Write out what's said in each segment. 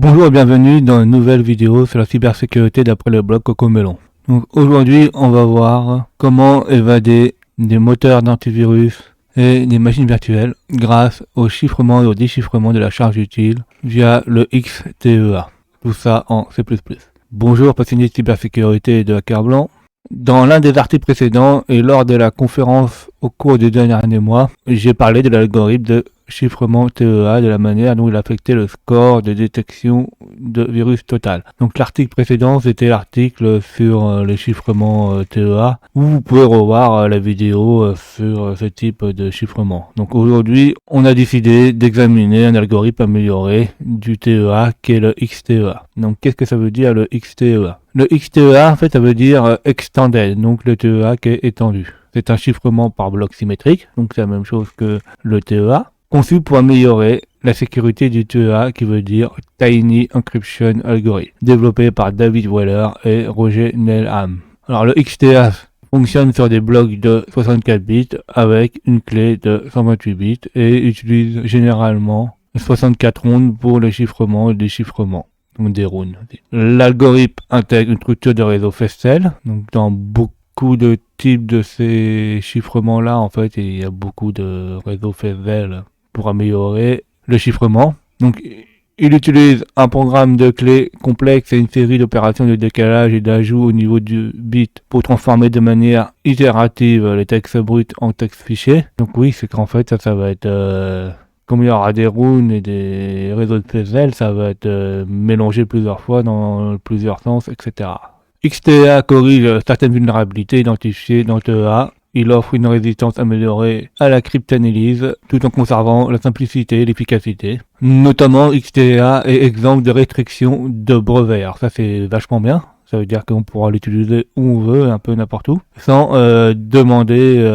Bonjour et bienvenue dans une nouvelle vidéo sur la cybersécurité d'après le blog Cocomelon. Donc aujourd'hui, on va voir comment évader des moteurs d'antivirus et des machines virtuelles grâce au chiffrement et au déchiffrement de la charge utile via le XTEA. Tout ça en C++. Bonjour passionnés de cybersécurité et de hacker blanc. Dans l'un des articles précédents et lors de la conférence au cours des derniers mois, j'ai parlé de l'algorithme de chiffrement TEA, de la manière dont il affectait le score de détection de virus total. Donc l'article précédent, c'était l'article sur le chiffrement TEA, où vous pouvez revoir la vidéo sur ce type de chiffrement. Donc aujourd'hui, on a décidé d'examiner un algorithme amélioré du TEA qui est le XTEA. Donc qu'est-ce que ça veut dire le XTEA? Le XTEA, en fait, ça veut dire extended, donc le TEA qui est étendu. C'est un chiffrement par bloc symétrique, donc c'est la même chose que le TEA, conçu pour améliorer la sécurité du TEA, qui veut dire Tiny Encryption Algorithm, développé par David Weller et Roger Neilham. Alors le XTEA fonctionne sur des blocs de 64 bits avec une clé de 128 bits et utilise généralement 64 rondes pour le chiffrement et le déchiffrement. Donc des runes. L'algorithme intègre une structure de réseau Festool. Donc dans beaucoup de types de ces chiffrements-là, en fait, il y a beaucoup de réseaux Festool pour améliorer le chiffrement. Donc il utilise un programme de clés complexe et une série d'opérations de décalage et d'ajout au niveau du bit pour transformer de manière itérative les textes bruts en texte fichier. Donc oui, c'est qu'en fait ça va être... comme il y aura des runes et des réseaux de Festool, ça va être mélangé plusieurs fois dans plusieurs sens, etc. XTEA corrige certaines vulnérabilités identifiées dans TEA. Il offre une résistance améliorée à la cryptanalyse tout en conservant la simplicité et l'efficacité. Notamment, XTEA est exempt de restrictions de brevet. Alors ça, c'est vachement bien. Ça veut dire qu'on pourra l'utiliser où on veut, un peu n'importe où, sans demander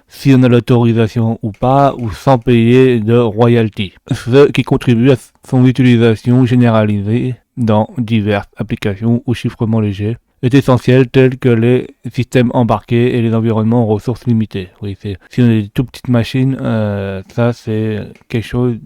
si on a l'autorisation ou pas, ou sans payer de royalty. Ce qui contribue à son utilisation généralisée dans diverses applications ou chiffrements légers est essentiel, tels que les systèmes embarqués et les environnements en ressources limitées. Oui, si on a des tout petites machines, ça c'est quelque chose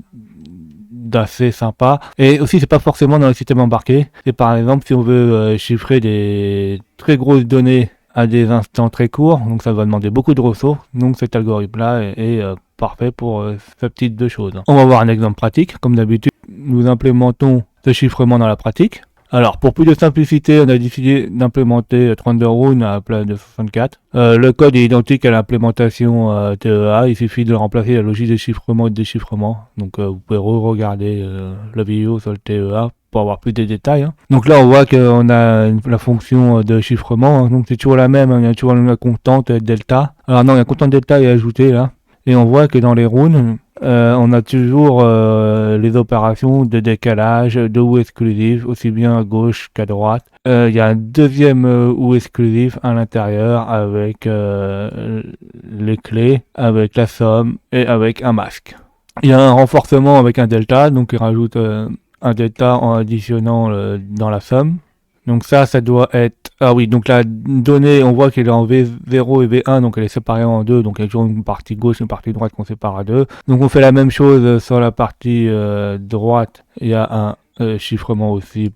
d'assez sympa. Et aussi, c'est pas forcément dans le système embarqué. C'est par exemple si on veut chiffrer des très grosses données à des instants très courts, donc ça va demander beaucoup de ressources. Donc cet algorithme-là est parfait pour ce type de choses. On va voir un exemple pratique. Comme d'habitude, nous implémentons ce chiffrement dans la pratique. Alors, pour plus de simplicité, on a décidé d'implémenter 32 runes à la place de 64. Le code est identique à l'implémentation TEA, il suffit de remplacer la logique de chiffrement et de déchiffrement. Donc, vous pouvez re-regarder la vidéo sur le TEA pour avoir plus de détails. Donc là, on voit qu'on a la fonction de chiffrement, donc c'est toujours la même, il y a toujours la constante delta. Alors non, la constante delta est ajoutée là. Et on voit que dans les runes, on a toujours les opérations de décalage, de ou exclusif, aussi bien à gauche qu'à droite. Il y a un deuxième ou exclusif à l'intérieur avec les clés, avec la somme et avec un masque. Il y a un renforcement avec un delta, donc il rajoute un delta en additionnant dans la somme. Donc ça doit être... Ah oui, donc la donnée, on voit qu'elle est en V0 et V1, donc elle est séparée en deux, donc il y a toujours une partie gauche et une partie droite qu'on sépare à deux. Donc on fait la même chose sur la partie droite, il y a un chiffrement aussi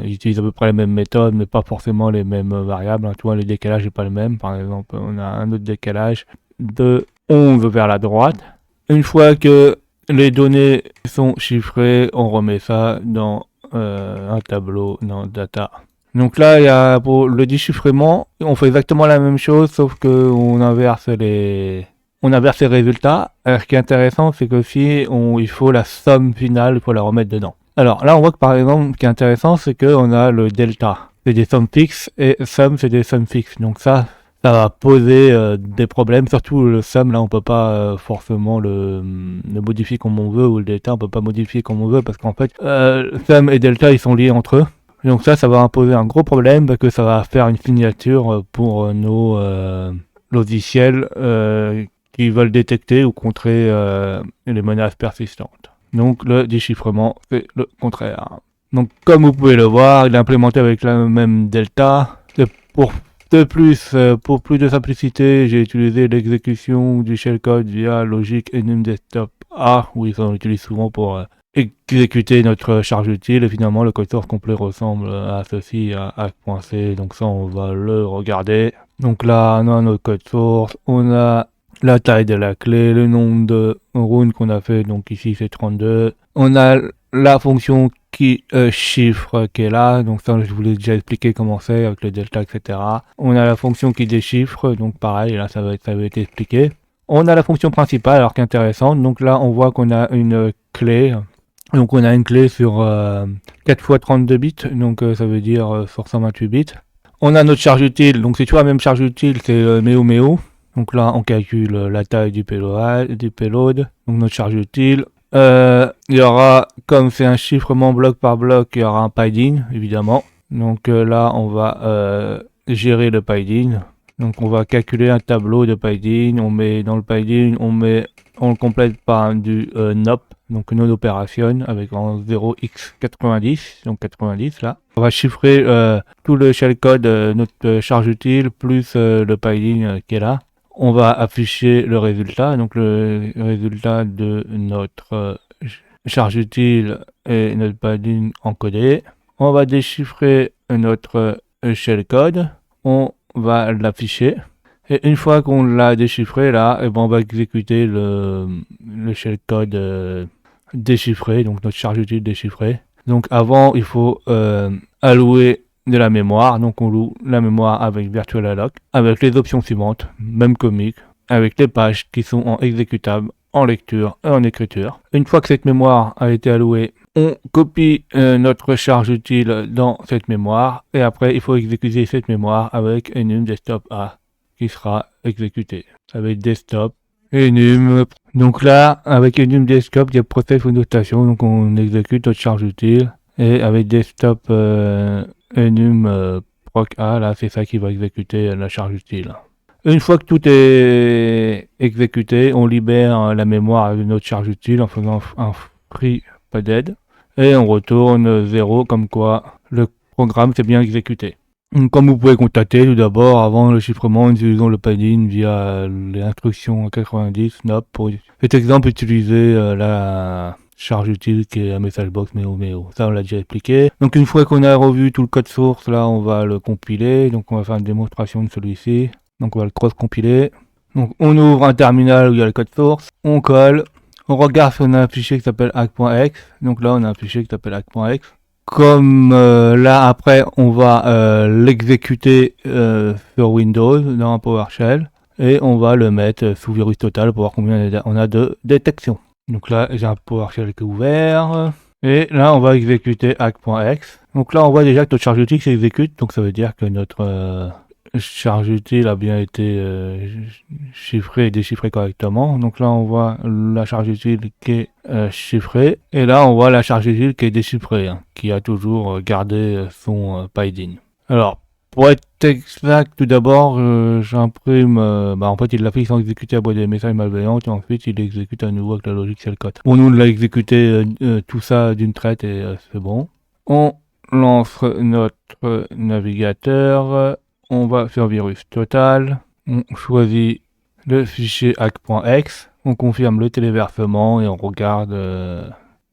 ils utilisent à peu près les mêmes méthodes, mais pas forcément les mêmes variables. Tu vois, le décalage n'est pas le même. Par exemple, on a un autre décalage de 11 vers la droite. Une fois que les données sont chiffrées, on remet ça dans un tableau dans data. Donc là, il y a pour le déchiffrement, on fait exactement la même chose, sauf que on inverse les résultats. Alors, ce qui est intéressant, c'est que si il faut la somme finale, il faut la remettre dedans. Alors là, on voit que par exemple, ce qui est intéressant, c'est qu'on a le delta. C'est des sommes fixes et somme, c'est des sommes fixes. Donc ça va poser des problèmes, surtout le sum, là on peut pas forcément le modifier comme on veut, ou le delta on peut pas modifier comme on veut, parce qu'en fait sum et delta ils sont liés entre eux. Donc ça va imposer un gros problème, parce que ça va faire une signature pour nos logiciels qui veulent détecter ou contrer les menaces persistantes. Donc le déchiffrement c'est le contraire. Donc comme vous pouvez le voir, il est implémenté avec la même delta. Pour plus de simplicité, j'ai utilisé l'exécution du shellcode via Logic Enum Desktop A, oui, ça on l'utilise souvent pour exécuter notre charge utile et finalement le code source complet ressemble à ceci, à hack.c. Donc ça on va le regarder. Donc là on a notre code source, on a la taille de la clé, le nombre de runes qu'on a fait, donc ici c'est 32. On a la fonction qui chiffre qui est là, donc ça je vous l'ai déjà expliqué comment c'est avec le delta, etc. On a la fonction qui déchiffre, donc pareil, là ça va être expliqué. On a la fonction principale, alors qui est intéressante, donc là on voit qu'on a une clé. Donc on a une clé sur 4 x 32 bits, donc ça veut dire sur 128 bits. On a notre charge utile, donc c'est toujours la même charge utile, c'est meo. Donc là on calcule la taille du payload, donc notre charge utile. Il y aura, comme c'est un chiffrement bloc par bloc, il y aura un PIDIN évidemment. Donc là on va gérer le PIDIN. Donc on va calculer un tableau de PIDIN, on met dans le PIDIN, on le complète par du NOP, donc non operation, avec en 0x90, donc 90 là. On va chiffrer tout le shellcode, notre charge utile, plus le PIDIN qui est là. On va afficher le résultat, donc le résultat de notre charge utile et notre PIDIN encodé. On va déchiffrer notre shellcode. On va l'afficher et une fois qu'on l'a déchiffré là, et ben on va exécuter le shellcode déchiffré, donc notre charge utile déchiffrée. Donc avant il faut allouer de la mémoire, donc on loue la mémoire avec virtualalloc avec les options suivantes, même comique, avec les pages qui sont en exécutable, en lecture et en écriture. Une fois que cette mémoire a été allouée, on copie notre charge utile dans cette mémoire et après il faut exécuter cette mémoire avec enum desktop A qui sera exécuté avec desktop enum. Donc là avec enum desktop il y a process ou notation, donc on exécute notre charge utile et avec desktop enum proc A, là c'est ça qui va exécuter la charge utile. Une fois que tout est exécuté, on libère la mémoire de notre charge utile en faisant un free padded et on retourne 0 comme quoi le programme s'est bien exécuté. Comme vous pouvez constater, tout d'abord, avant le chiffrement, nous utilisons le padding via les instructions 90 NOP. Pour cet exemple, utiliser la charge utile qui est la message box meo. Ça, on l'a déjà expliqué. Donc, une fois qu'on a revu tout le code source, là, on va le compiler. Donc, on va faire une démonstration de celui-ci. Donc, on va le cross-compiler. Donc, on ouvre un terminal où il y a le code source. On colle. On regarde si on a un fichier qui s'appelle hack.exe. Donc là, on a un fichier qui s'appelle hack.exe. Comme là, après, on va l'exécuter sur Windows dans un PowerShell. Et on va le mettre sous virus total pour voir combien on a de détection. Donc là, j'ai un PowerShell qui est ouvert. Et là, on va exécuter hack.exe. Donc là, on voit déjà que notre charge utile s'exécute. Donc ça veut dire que notre charge utile a bien été chiffrée et déchiffrée correctement. Donc là on voit la charge utile qui est chiffrée et là on voit la charge utile qui est déchiffrée, hein, qui a toujours gardé son PIDIN. Alors pour être exact, tout d'abord j'imprime, en fait il l'affiche sans exécuter à boîte des messages malveillants et ensuite il exécute à nouveau avec la logique shellcode. Bon, nous on l'a exécuté tout ça d'une traite et c'est bon. On lance notre navigateur. On va sur virus total, on choisit le fichier hack.exe, on confirme le téléversement et on regarde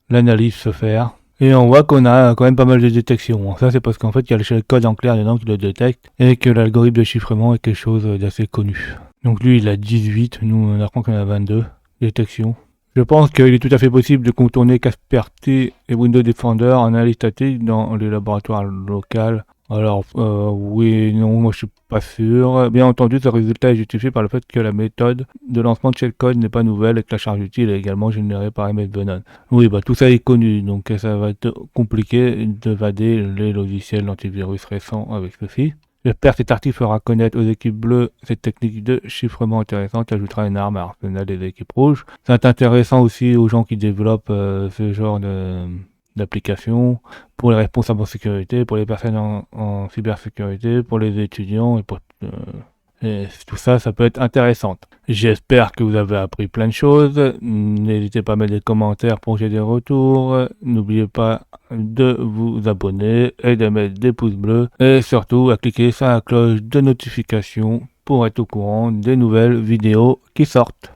l'analyse se faire. Et on voit qu'on a quand même pas mal de détections. Ça c'est parce qu'en fait il y a le shellcode en clair dedans qui le détecte et que l'algorithme de chiffrement est quelque chose d'assez connu. Donc lui il a 18, nous on apprend qu'on a 22 détections. Je pense qu'il est tout à fait possible de contourner Kaspersky et Windows Defender en analyse statique dans les laboratoires locaux. Alors, oui, non, moi je suis pas sûr. Bien entendu, ce résultat est justifié par le fait que la méthode de lancement de shellcode n'est pas nouvelle et que la charge utile est également générée par MS Venom. Oui, tout ça est connu, donc ça va être compliqué de vader les logiciels d'antivirus récents avec ceci. J'espère que cet article fera connaître aux équipes bleues cette technique de chiffrement intéressante et ajoutera une arme à l'arsenal des équipes rouges. C'est intéressant aussi aux gens qui développent ce genre d'applications, pour les responsables en sécurité, pour les personnes en cybersécurité, pour les étudiants et tout ça, ça peut être intéressant. J'espère que vous avez appris plein de choses. N'hésitez pas à mettre des commentaires pour que j'ai des retours. N'oubliez pas de vous abonner et de mettre des pouces bleus. Et surtout, à cliquer sur la cloche de notification pour être au courant des nouvelles vidéos qui sortent.